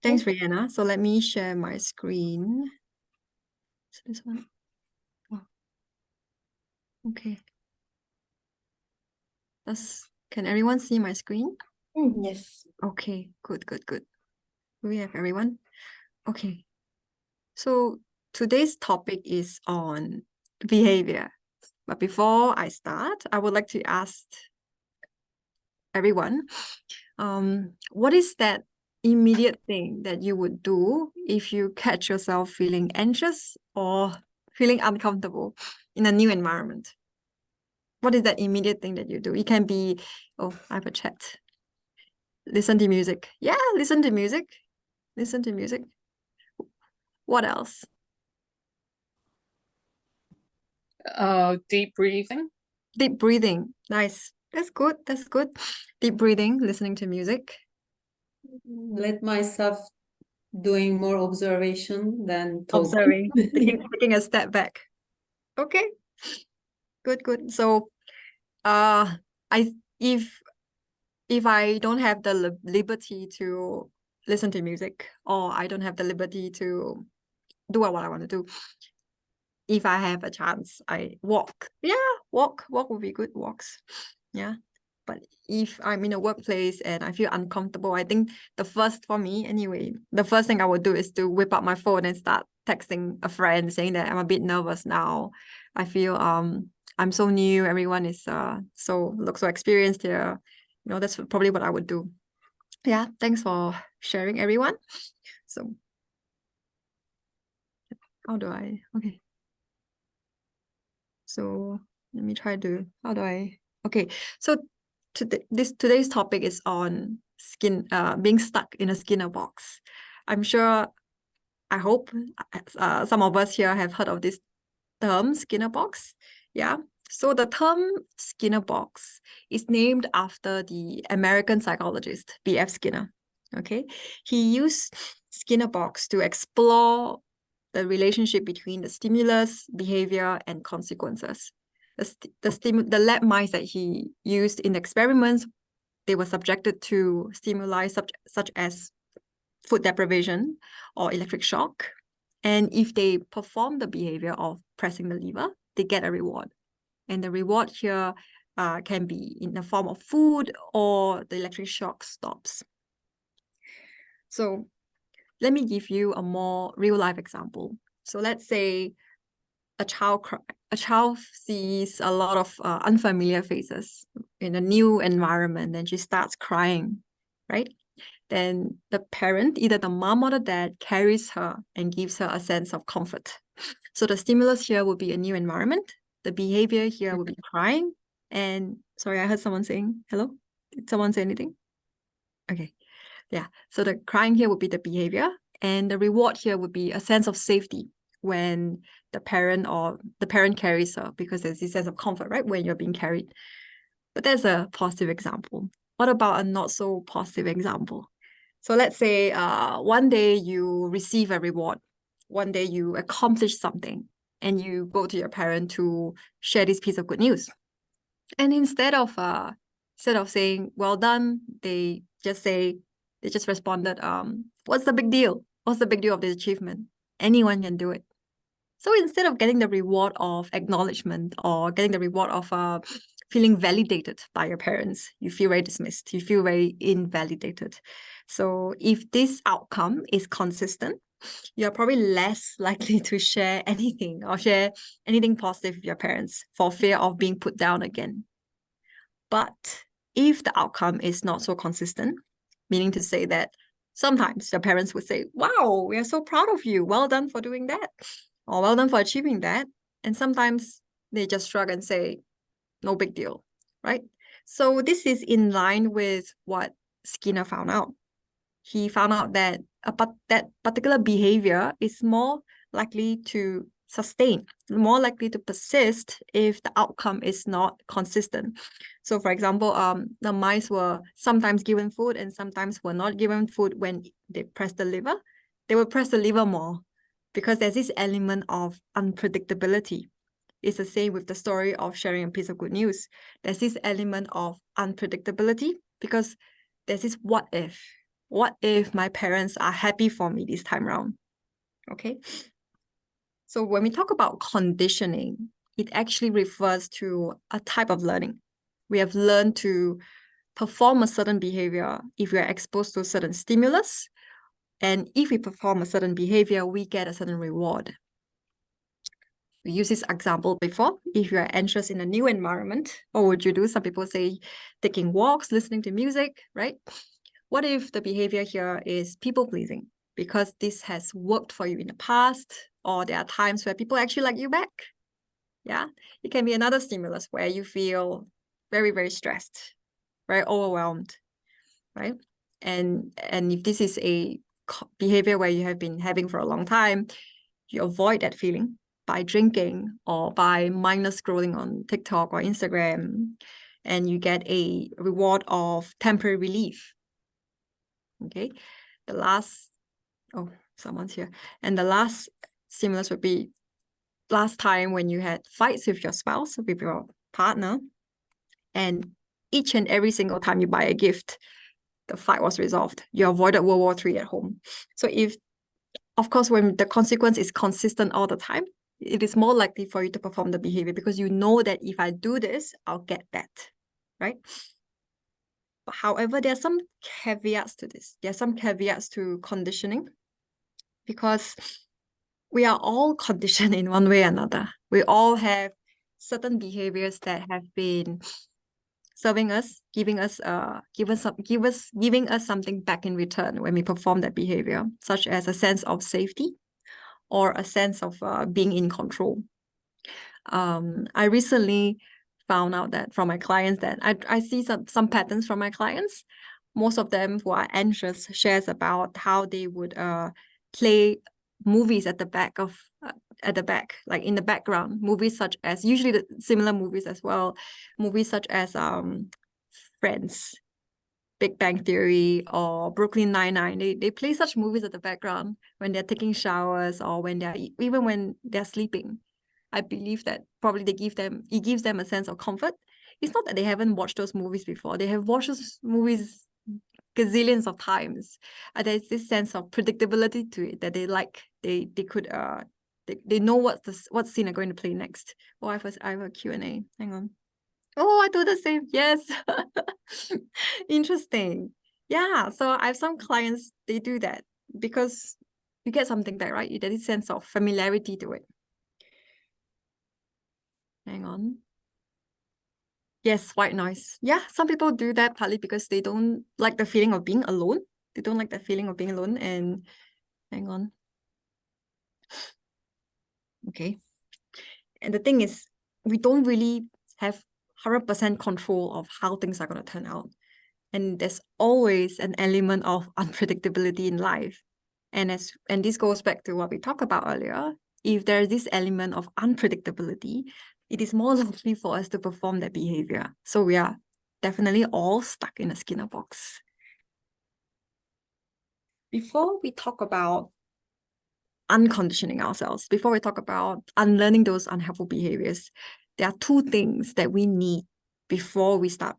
Thanks, Rihanna. So let me share my screen. So this one. Oh, okay. Can everyone see my screen? Yes. Okay, good. Do we have everyone? Okay. So today's topic is on behavior. But before I start, I would like to ask everyone, what is that immediate thing that you would do if you catch yourself feeling anxious or feeling uncomfortable in a new environment? What is that immediate thing that you do? It can be, oh, I have a chat. Listen to music. Yeah, listen to music. Listen to music. What else? Deep breathing. Deep breathing. Nice. That's good. Deep breathing, listening to music. Let myself doing more observation than talking. Observing, taking a step back. Okay. Good. So, I if I don't have the liberty to listen to music, or I don't have the liberty to do what I want to do, if I have a chance, I walk. Yeah, walk would be good. Walks. Yeah. But if I'm in a workplace and I feel uncomfortable, I think the first thing I would do is to whip up my phone and start texting a friend saying that I'm a bit nervous now. I feel I'm so new. Everyone is looks so experienced here. That's probably what I would do. Yeah, thanks for sharing, everyone. So okay. So let me try to, okay. So today's topic is on being stuck in a Skinner box. I hope some of us here have heard of this term, Skinner box. Yeah. So the term Skinner box is named after the American psychologist, B.F. Skinner. Okay. He used Skinner box to explore the relationship between the stimulus, behavior, and consequences. The lab mice that he used in experiments, they were subjected to stimuli such as food deprivation or electric shock. And if they perform the behavior of pressing the lever, they get a reward. And the reward here can be in the form of food, or the electric shock stops. So let me give you a more real-life example. So let's say a child sees a lot of unfamiliar faces in a new environment, and she starts crying, right? Then the parent, either the mom or the dad, carries her and gives her a sense of comfort. So the stimulus here would be a new environment. The behavior here would be crying. And sorry, I heard someone saying hello. Did someone say anything? Okay. Yeah. So the crying here would be the behavior, and the reward here would be a sense of safety when the parent carries her, because there's this sense of comfort, right? When you're being carried. But that's a positive example. What about a not so positive example? So let's say one day you receive a reward. One day you accomplish something, and you go to your parent to share this piece of good news. And instead of saying well done, they just responded, what's the big deal? What's the big deal of this achievement? Anyone can do it. So instead of getting the reward of acknowledgement, or getting the reward of feeling validated by your parents, you feel very dismissed. You feel very invalidated. So if this outcome is consistent, you're probably less likely to share anything positive with your parents for fear of being put down again. But if the outcome is not so consistent, meaning to say that sometimes your parents would say, wow, we are so proud of you. Well done for doing that. Or well done for achieving that. And sometimes they just shrug and say, no big deal, right? So this is in line with what Skinner found out. He found out that that particular behavior is more likely to sustain, more likely to persist if the outcome is not consistent. So for example, the mice were sometimes given food and sometimes were not given food when they press the lever. They will press the lever more because there's this element of unpredictability. It's the same with the story of sharing a piece of good news. There's this element of unpredictability because there's this what if. What if my parents are happy for me this time around? Okay. So when we talk about conditioning, it actually refers to a type of learning. We have learned to perform a certain behavior if we are exposed to a certain stimulus. And if we perform a certain behavior, we get a certain reward. We used this example before. If you are anxious in a new environment, what would you do? Some people say taking walks, listening to music, right? What if the behavior here is people pleasing? Because this has worked for you in the past, or there are times where people actually like you back. Yeah, it can be another stimulus where you feel very, very stressed, very overwhelmed, right? And if this is a behavior where you have been having for a long time, you avoid that feeling by drinking or by mindless scrolling on TikTok or Instagram, and you get a reward of temporary relief. Okay, the last, oh, someone's here. And the last stimulus would be last time when you had fights with your spouse, with your partner, and each and every single time you buy a gift, the fight was resolved. You avoided World War III at home. So if, of course, when the consequence is consistent all the time, it is more likely for you to perform the behavior because you know that if I do this, I'll get that, right? But however, there are some caveats to this. There are some caveats to conditioning because we are all conditioned in one way or another. We all have certain behaviors that have been serving us, giving us something back in return when we perform that behavior, such as a sense of safety or a sense of being in control. I recently found out that from my clients that I see some patterns from my clients. Most of them who are anxious shares about how they would play movies at the back, like in the background, movies such as, usually the similar movies as well, movies such as Friends, Big Bang Theory, or Brooklyn Nine-Nine. They play such movies at the background when they're taking showers or when even when they're sleeping. I believe that probably it gives them a sense of comfort. It's not that they haven't watched those movies before. They have watched those movies gazillions of times. There's this sense of predictability to it that they like. They could they know what scene are going to play next. Oh, I have a Q&A. Hang on. Oh, I do the same. Yes. Interesting. Yeah. So I have some clients, they do that because you get something back, right? There is a sense of familiarity to it. Hang on. Yes, white noise. Yeah, some people do that partly because they don't like the feeling of being alone. They don't like the feeling of being alone. And hang on. Okay. And the thing is, we don't really have 100% control of how things are going to turn out. And there's always an element of unpredictability in life. And this goes back to what we talked about earlier. If there's this element of unpredictability, it is more likely for us to perform that behavior. So we are definitely all stuck in a Skinner box. Before we talk about unconditioning ourselves, before we talk about unlearning those unhelpful behaviors, there are two things that we need before we start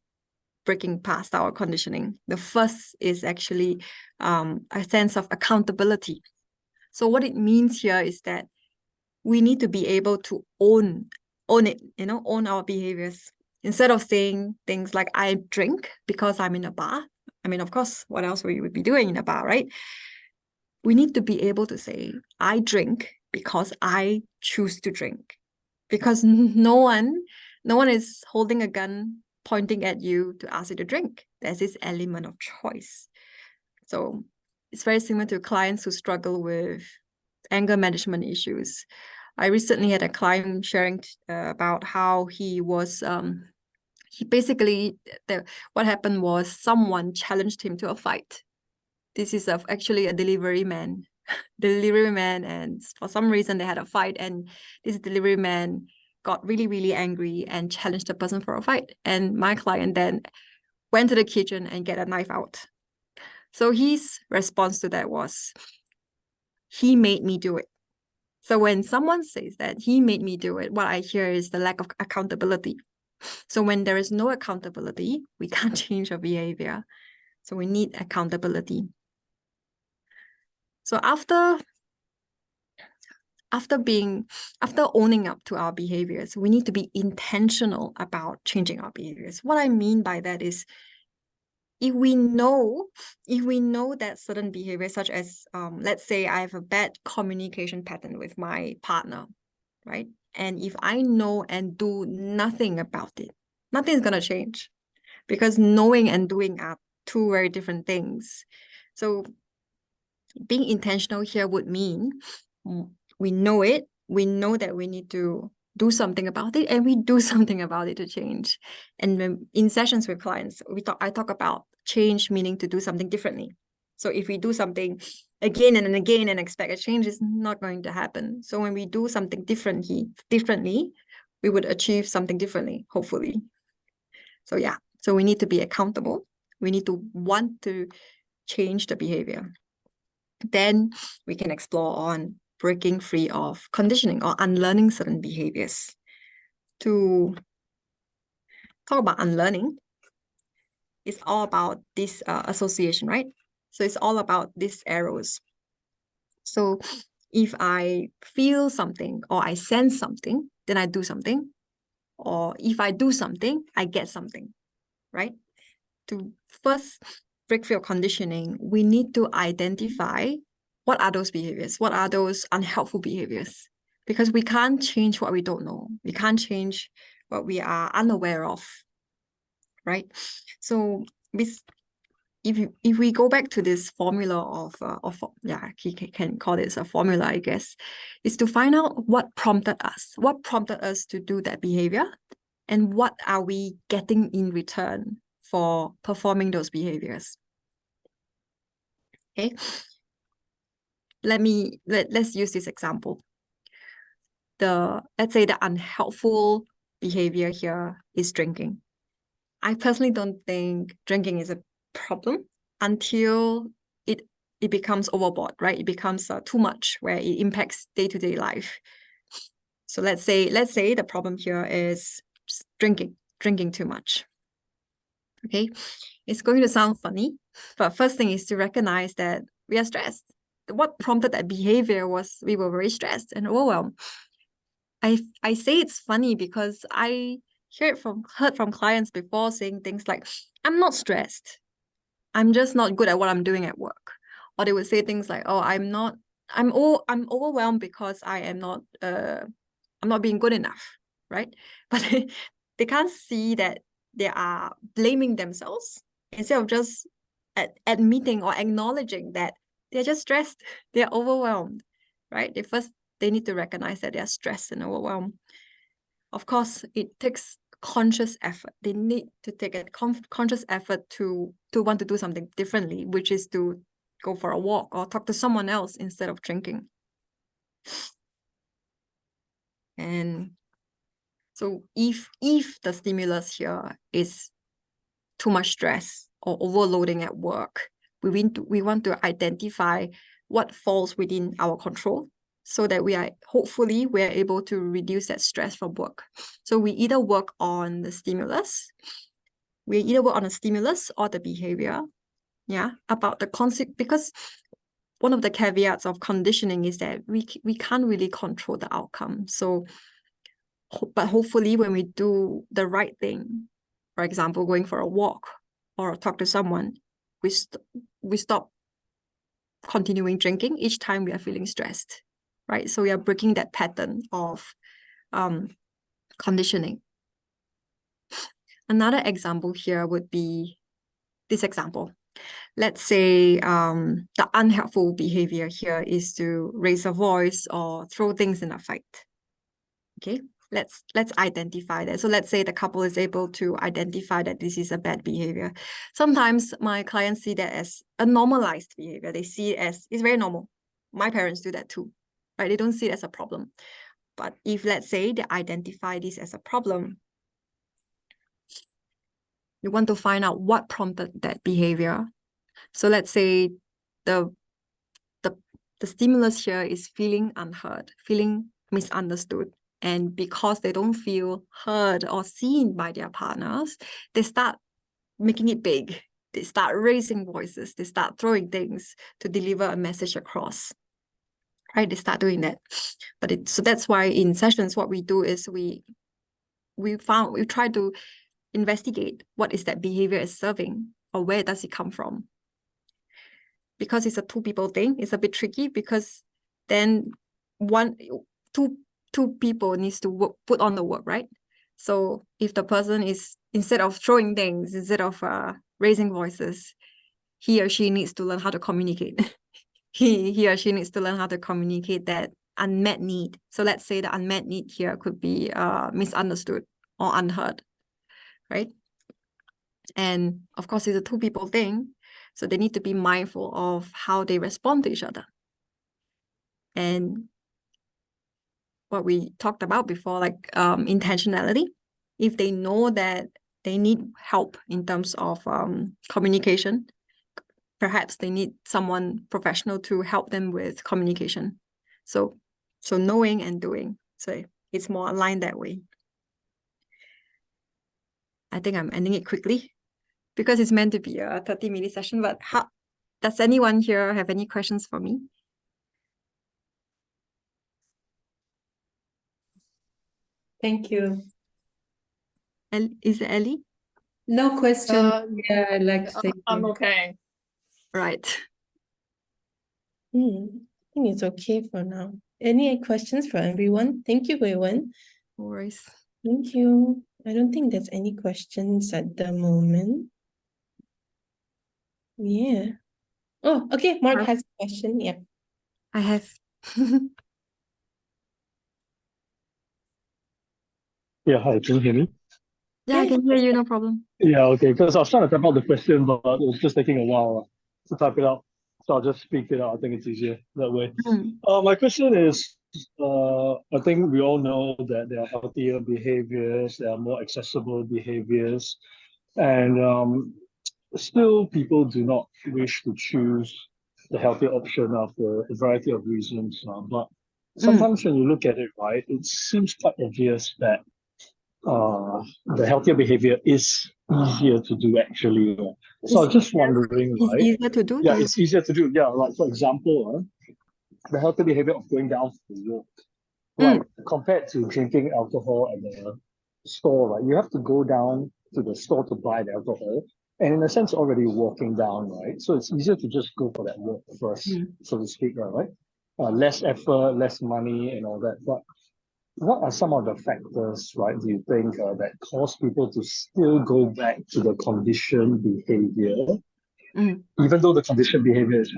breaking past our conditioning. The first is actually a sense of accountability. So what it means here is that we need to be able to own it, own our behaviors. Instead of saying things like, I drink because I'm in a bar. I mean, of course, what else would you be doing in a bar, right? We need to be able to say, I drink because I choose to drink. Because no one is holding a gun pointing at you to ask you to drink. There's this element of choice. So it's very similar to clients who struggle with anger management issues. I recently had a client sharing about how he was, he basically, what happened was someone challenged him to a fight. This is actually a delivery man. And for some reason they had a fight, and this delivery man got really, really angry and challenged the person for a fight. And my client then went to the kitchen and get a knife out. So his response to that was, he made me do it. So when someone says that he made me do it, what I hear is the lack of accountability. So when there is no accountability, we can't change our behavior. So we need accountability. So after owning up to our behaviors, we need to be intentional about changing our behaviors. What I mean by that is, if we know that certain behaviors, such as let's say I have a bad communication pattern with my partner, right? And if I know and do nothing about it, nothing's gonna change, because knowing and doing are two very different things. So being intentional here would mean we know it, we know that we need to do something about it, and we do something about it to change. And when in sessions with clients, I talk about change meaning to do something differently. So if we do something again and again and expect a change, it's not going to happen. So when we do something differently, we would achieve something differently, hopefully. So yeah, so we need to be accountable. We need to want to change the behavior. Then we can explore on breaking free of conditioning or unlearning certain behaviors. To talk about unlearning, it's all about this association, right? So it's all about these arrows. So if I feel something or I sense something, then I do something. Or if I do something, I get something, right? To first break free of conditioning, we need to identify what are those behaviors, what are those unhelpful behaviors, because we can't change what we don't know. We can't change what we are unaware of, right? So if we go back to this formula you can call this a formula, I guess, is to find out what prompted us to do that behavior, and what are we getting in return for performing those behaviors. Okay, let's use this example. Let's say the unhelpful behavior here is drinking. I personally don't think drinking is a problem until it becomes overboard, right? It becomes too much, where it impacts day-to-day life. So let's say the problem here is just drinking too much. Okay, it's going to sound funny, but first thing is to recognize that we are stressed. What prompted that behavior was we were very stressed and overwhelmed. I say it's funny because I heard from clients before saying things like, I'm not stressed, I'm just not good at what I'm doing at work. Or they would say things like, oh, I'm overwhelmed because I'm not being good enough, right? But they can't see that they are blaming themselves, instead of just admitting or acknowledging that they're just stressed, they're overwhelmed, right? They need to recognize that they're stressed and overwhelmed. Of course, it takes conscious effort. They need to take a conscious effort to want to do something differently, which is to go for a walk or talk to someone else instead of drinking. And so if the stimulus here is too much stress or overloading at work, we want to identify what falls within our control, so that hopefully we are able to reduce that stress from work. So we either work on the stimulus or the behavior, about the concept, because one of the caveats of conditioning is that we can't really control the outcome. So, but hopefully when we do the right thing, for example, going for a walk or talk to someone, we stop continuing drinking each time we are feeling stressed, right? So we are breaking that pattern of conditioning. Another example here would be this example. Let's say the unhelpful behavior here is to raise a voice or throw things in a fight. Okay, let's identify that. So let's say the couple is able to identify that this is a bad behavior. Sometimes my clients see that as a normalized behavior. They see it as, it's very normal. My parents do that too, right? They don't see it as a problem. But if, let's say, they identify this as a problem, you want to find out what prompted that behavior. So let's say the stimulus here is feeling unheard, feeling misunderstood. And because they don't feel heard or seen by their partners, they start making it big. they start raising voices, they start throwing things to deliver a message across. Right, they start doing that. So that's why in sessions, what we do is we try to investigate what is that behavior is serving, or where does it come from. Because it's a two people thing, it's a bit tricky, because then two people needs to put on the work, right? So if the person is, instead of throwing things, instead of raising voices, he or she needs to learn how to communicate. he or she needs to learn how to communicate that unmet need. So let's say the unmet need here could be misunderstood or unheard, right? And of course, it's a two people thing, so they need to be mindful of how they respond to each other. And what we talked about before, like intentionality, if they know that they need help in terms of communication, perhaps they need someone professional to help them with communication. So knowing and doing. So it's more aligned that way. I think I'm ending it quickly because it's meant to be a 30-minute session. But does anyone here have any questions for me? Thank you. Is it Ellie? No question. Yeah, I'd like to thank I'm you. okay. Right. I think it's okay for now. Any questions for everyone? Thank you, Wei-Wen. No worries. Thank you. I don't think there's any questions at the moment. Yeah. Oh, okay. Mark has a question. Yeah. I have. Yeah, hi, can you hear me? Yeah, I can hear you, no problem. Yeah, okay, because I was trying to type out the question, but it was just taking a while to type it out. So I'll just speak it out. I think it's easier that way. My question is, I think we all know that there are healthier behaviors, there are more accessible behaviors, and still people do not wish to choose the healthier option for a variety of reasons. But sometimes when you look at it, right, it seems quite obvious that the healthier behavior is easier to do actually. So I was just wondering, It's right? easier to do? Yeah, it's easier to do. Yeah, like for example, the healthier behavior of going down for a walk, right? Compared to drinking alcohol at the store, right? You have to go down to the store to buy the alcohol. And in a sense, already walking down, right? So it's easier to just go for that walk first, so to speak, right? Less effort, less money, and all that. But what are some of the factors, right, do you think that cause people to still go back to the conditioned behavior, even though the conditioned behavior is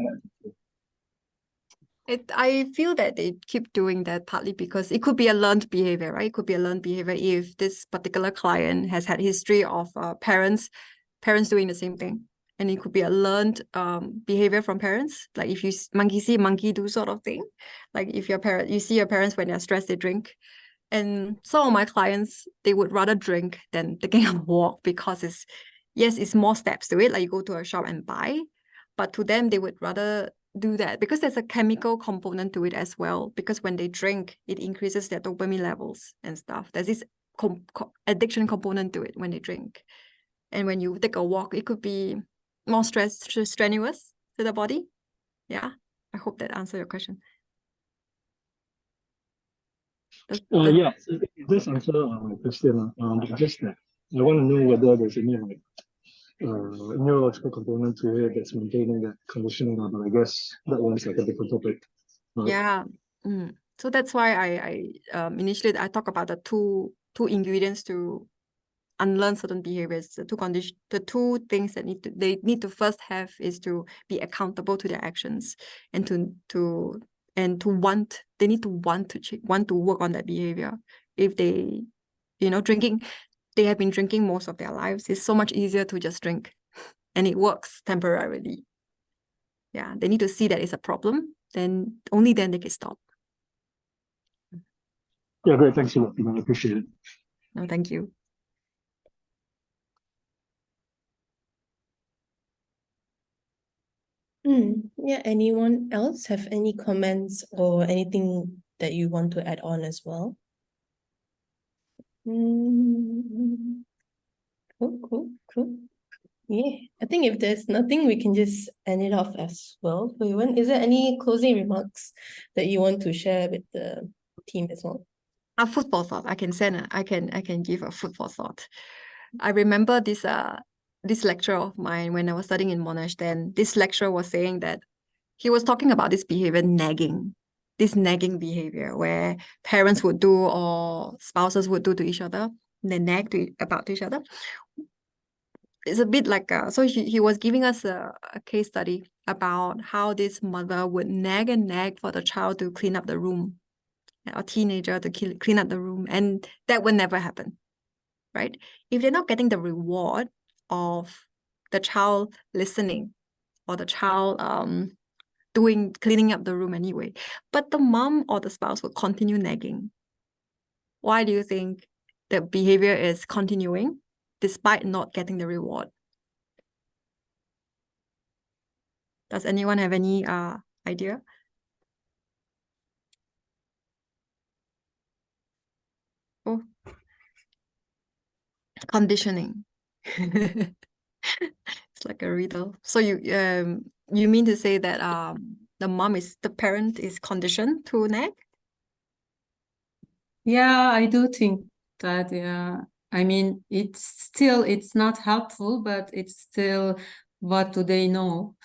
right? I feel that they keep doing that partly because it could be a learned behavior, right? It could be a learned behavior if this particular client has had history of parents doing the same thing. And it could be a learned behavior from parents. Like if you monkey see, monkey do sort of thing. Like if you see your parents when they're stressed, they drink. And some of my clients, they would rather drink than taking a walk because it's more steps to it. Like you go to a shop and buy. But to them, they would rather do that because there's a chemical component to it as well. Because when they drink, it increases their dopamine levels and stuff. There's this addiction component to it when they drink. And when you take a walk, it could be more strenuous to the body. Yeah, I hope that answers your question. Yeah, it does answer my question. Just that I want to know whether there's any like neurological component to it that's maintaining that conditioning, but I guess that one's like a different topic. Yeah. So that's why I initially I talk about the two ingredients to unlearn certain behaviors. The two things that they need to first have is to be accountable to their actions and they need to want to work on that behavior. If they, drinking, they have been drinking most of their lives, it's so much easier to just drink and it works temporarily. Yeah, they need to see that it's a problem, then only then they can stop. Yeah, great. Thanks a lot. I appreciate it. No, thank you. Yeah, anyone else have any comments or anything that you want to add on as well? Cool. Yeah, I think if there's nothing, we can just end it off as well. So, Yuan, is there any closing remarks that you want to share with the team as well? A football thought. I can give a football thought. I remember this lecturer of mine when I was studying in Monash. Then this lecturer was saying that he was talking about this behavior, this nagging behavior where parents would do or spouses would do to each other. They nag about each other. It's a bit like so he was giving us a case study about how this mother would nag and nag for the child to clean up the room, a teenager to clean up the room, and that would never happen, right? If they're not getting the reward of the child listening or the child cleaning up the room anyway, but the mom or the spouse will continue nagging. Why do you think the behavior is continuing despite not getting the reward? Does anyone have any idea? Oh, conditioning. It's like a riddle. So you mean to say that the parent is conditioned to nag? Yeah, I do think that, yeah. I mean, it's not helpful, but it's still, what do they know,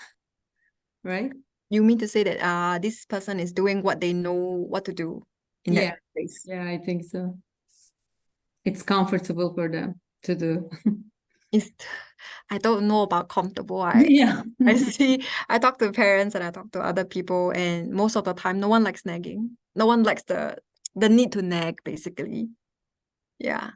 right? You mean to say that this person is doing what they know what to do in Yeah. that place? Yeah, I think so. It's comfortable for them to do. I don't know about comfortable. Yeah. I talk to parents and I talk to other people, and most of the time, no one likes nagging. No one likes the need to nag, basically. Yeah.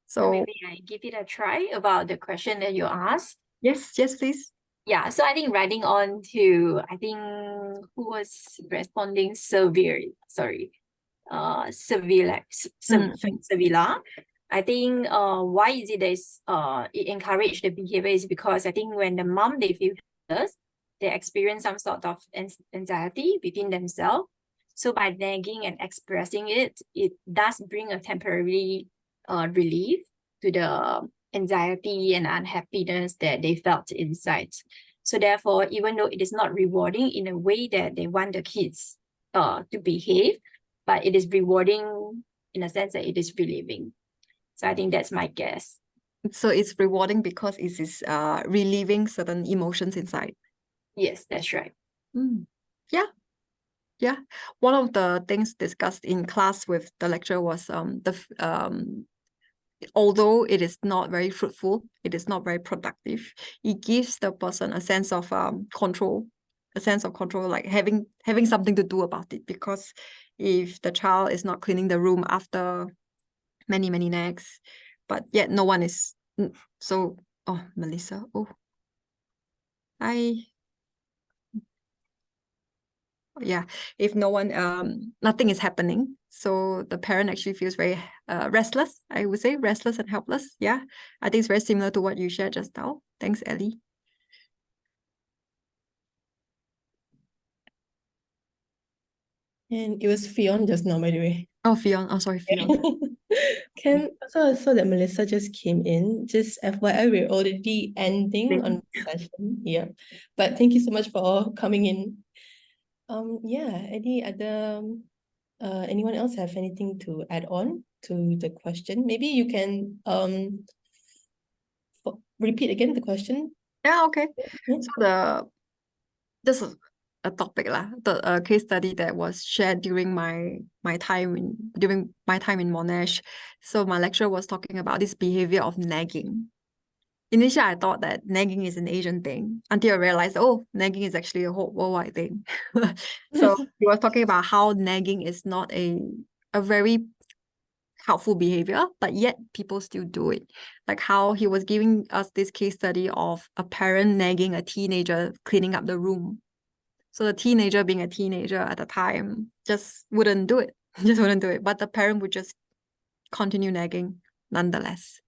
So maybe I give it a try about the question that you asked. yes, please. Yeah, so I think writing on to, I think, who was responding? Sevilla. I think why is it that it encouraged the behavior is because I think when the mom, they feel helpless, they experience some sort of anxiety within themselves. So by nagging and expressing it, it does bring a temporary relief to the anxiety and unhappiness that they felt inside. So therefore, even though it is not rewarding in a way that they want the kids to behave, but it is rewarding in a sense that it is relieving. So I think that's my guess. So it's rewarding because it is relieving certain emotions inside. Yes, that's right. Yeah. One of the things discussed in class with the lecturer was although it is not very fruitful, it is not very productive, it gives the person a sense of control, like having something to do about it. Because if the child is not cleaning the room after many nags, but yet no one is so. Oh, Melissa. Oh, yeah, if no one nothing is happening, so the parent actually feels very restless. I would say restless and helpless. Yeah, I think it's very similar to what you shared just now. Thanks, Ellie. And it was Fion just now, by the way. Oh, Fion. Oh, sorry, Fion. So I saw that Melissa just came in. Just FYI, we're already ending on the session. Yeah. But thank you so much for coming in. Yeah, any other anyone else have anything to add on to the question? Maybe you can repeat again the question. Yeah, okay. Yeah. So this is a topic lah. The case study that was shared during my time in Monash. So my lecturer was talking about this behavior of nagging. Initially, I thought that nagging is an Asian thing until I realized, oh, nagging is actually a whole worldwide thing. So he was talking about how nagging is not a very helpful behavior, but yet people still do it. Like how he was giving us this case study of a parent nagging a teenager cleaning up the room. So the teenager, being a teenager at the time, just wouldn't do it. But the parent would just continue nagging nonetheless.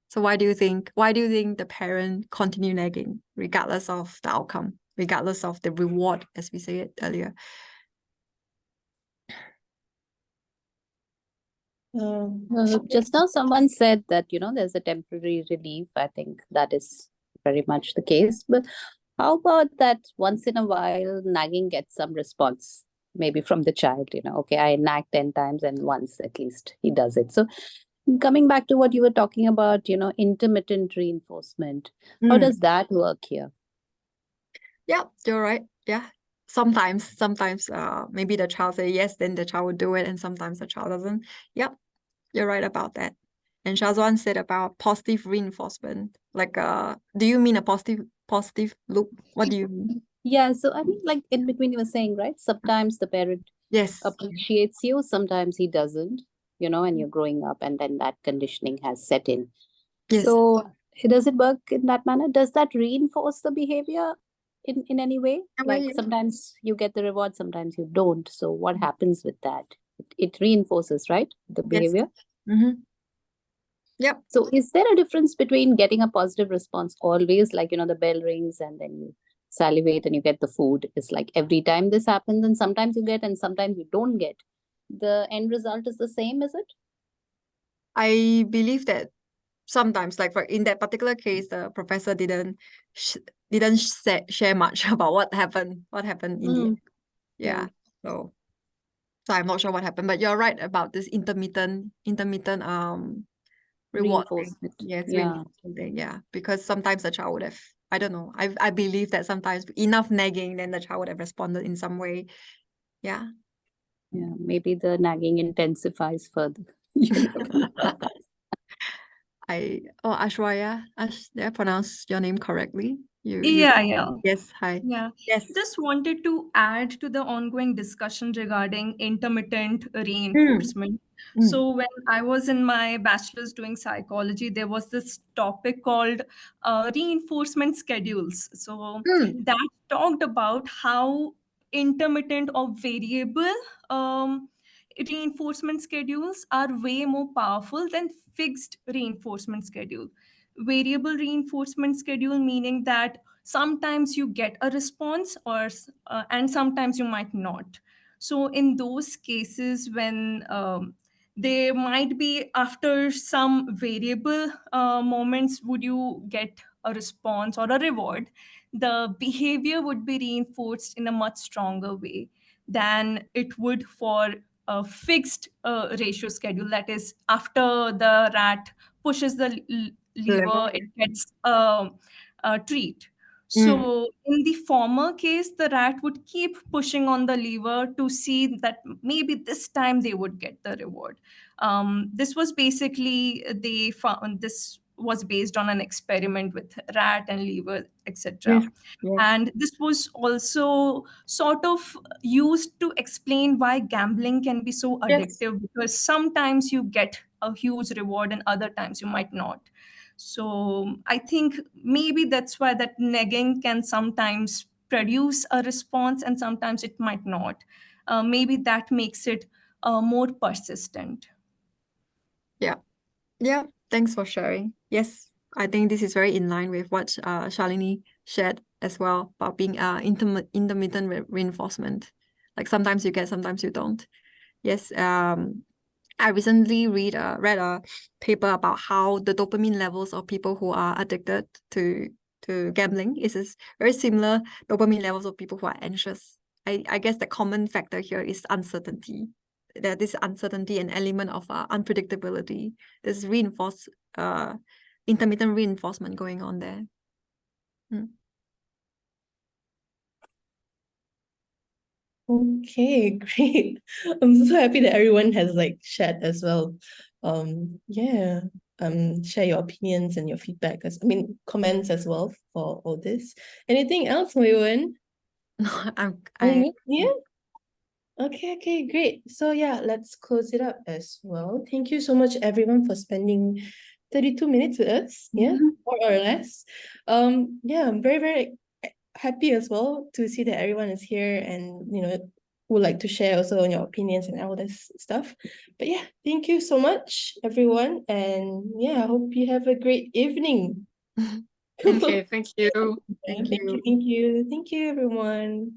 So why do you think the parent continue nagging regardless of the outcome, regardless of the reward, as we said earlier? Just now, someone said that, there's a temporary relief. I think that is very much the case. But how about that once in a while nagging gets some response, maybe from the child, okay, I nag 10 times and once at least he does it. So coming back to what you were talking about, intermittent reinforcement, how does that work here? Yeah, you're right. Yeah. Sometimes maybe the child say yes, then the child will do it, and sometimes the child doesn't. Yep, you're right about that. And Shazwan said about positive reinforcement. Like, do you mean a positive loop? What do you mean? Yeah, so I mean, like in between you were saying, right? Sometimes the parent Yes. appreciates you, sometimes he doesn't, and you're growing up and then that conditioning has set in. Yes. So does it work in that manner? Does that reinforce the behavior in any way? Like yeah. sometimes you get the reward, sometimes you don't. So what happens with that? It reinforces, right? The behavior. Mm-hmm. Yep. So is there a difference between getting a positive response always, like, the bell rings and then you salivate and you get the food? It's like every time this happens and sometimes you get and sometimes you don't get. The end result is the same, is it? I believe that sometimes, like in that particular case, the professor didn't share much about what happened in the end. Yeah. So I'm not sure what happened, but you're right about this intermittent reward thing. Reinforcement. Yes, Yeah. reinforcement thing. Yeah, because sometimes the child would have, I don't know, I believe that sometimes enough nagging, then the child would have responded in some way. Yeah. Yeah, maybe the nagging intensifies further. Ashwarya, did I pronounce your name correctly? Yeah. Yes, hi. Yeah. Yes. Just wanted to add to the ongoing discussion regarding intermittent reinforcement. So when I was in my bachelor's doing psychology, there was this topic called reinforcement schedules. So that talked about how intermittent or variable reinforcement schedules are way more powerful than fixed reinforcement schedule. Variable reinforcement schedule meaning that sometimes you get a response and sometimes you might not. So in those cases when they might be after some variable moments would you get a response or a reward, the behavior would be reinforced in a much stronger way than it would for a fixed ratio schedule. That is, after the rat pushes the lever, it gets a treat. So in the former case, the rat would keep pushing on the lever to see that maybe this time they would get the reward. This was basically, they found this was based on an experiment with rat and lever, etc. And this was also sort of used to explain why gambling can be so addictive, because sometimes you get a huge reward and other times you might not. So I think maybe that's why that nagging can sometimes produce a response and sometimes it might not. Maybe that makes it more persistent. Yeah, thanks for sharing. Yes, I think this is very in line with what Shalini shared as well about being intermittent reinforcement. Like sometimes you get, sometimes you don't. Yes, I recently read a paper about how the dopamine levels of people who are addicted to gambling is very similar dopamine levels of people who are anxious. I guess the common factor here is uncertainty. That this uncertainty and element of unpredictability. There's intermittent reinforcement going on there. Okay, great. I'm so happy that everyone has shared as well. Share your opinions and your feedback, comments as well for all this. Anything else, Maywen? Yeah. Okay, great. So yeah, let's close it up as well. Thank you so much, everyone, for spending 32 minutes with us. Yeah, more or less. I'm very, very happy as well to see that everyone is here and would like to share also on your opinions and all this stuff. But yeah, thank you so much, everyone, and yeah, I hope you have a great evening. Okay, thank you. Thank you, everyone.